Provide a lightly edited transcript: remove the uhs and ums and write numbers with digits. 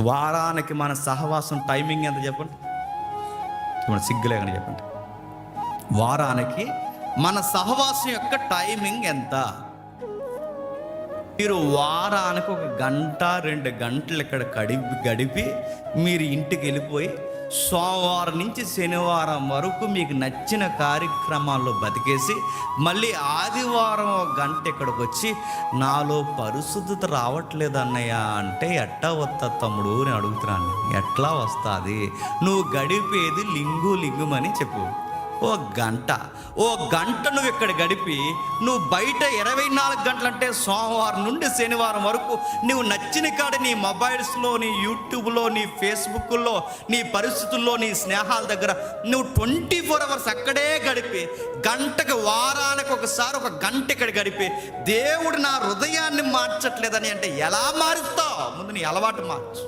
వారానికి మన సహవాసం టైమింగ్ ఎంత చెప్పండి? మన సిగ్గులేకని చెప్పండి. వారానికి మన సహవాసం యొక్క టైమింగ్ ఎంత? మీరు వారానికి 1 గంట 2 గంటలు ఇక్కడ గడిపి మీరు ఇంటికి వెళ్ళిపోయి సోమవారం నుంచి శనివారం వరకు మీకు నచ్చిన కార్యక్రమాల్లో బతికేసి మళ్ళీ ఆదివారం 1 గంట ఇక్కడికి వచ్చి నాలో పరిశుద్ధత రావట్లేదు అన్నయ్య అంటే ఎట్టా వస్తా తమ్ముడు నేను అడుగుతున్నాను. ఎట్లా వస్తుంది? నువ్వు గడిపేది లింగుమని చెప్పు. 1 గంట నువ్వు ఇక్కడ గడిపి నువ్వు బయట 24 గంటలు అంటే సోమవారం నుండి శనివారం వరకు నువ్వు నచ్చిన కాడ నీ మొబైల్స్లో, నీ యూట్యూబ్లో, నీ ఫేస్బుక్లో, నీ పరిస్థితుల్లో, నీ స్నేహాల దగ్గర నువ్వు 24 అవర్స్ అక్కడే గడిపి గంటకు వారానికి ఒకసారి 1 గంట ఇక్కడ గడిపి దేవుడు నా హృదయాన్ని మార్చట్లేదని అంటే ఎలా మారుస్తావు? ముందు నీ అలవాటు మార్చు.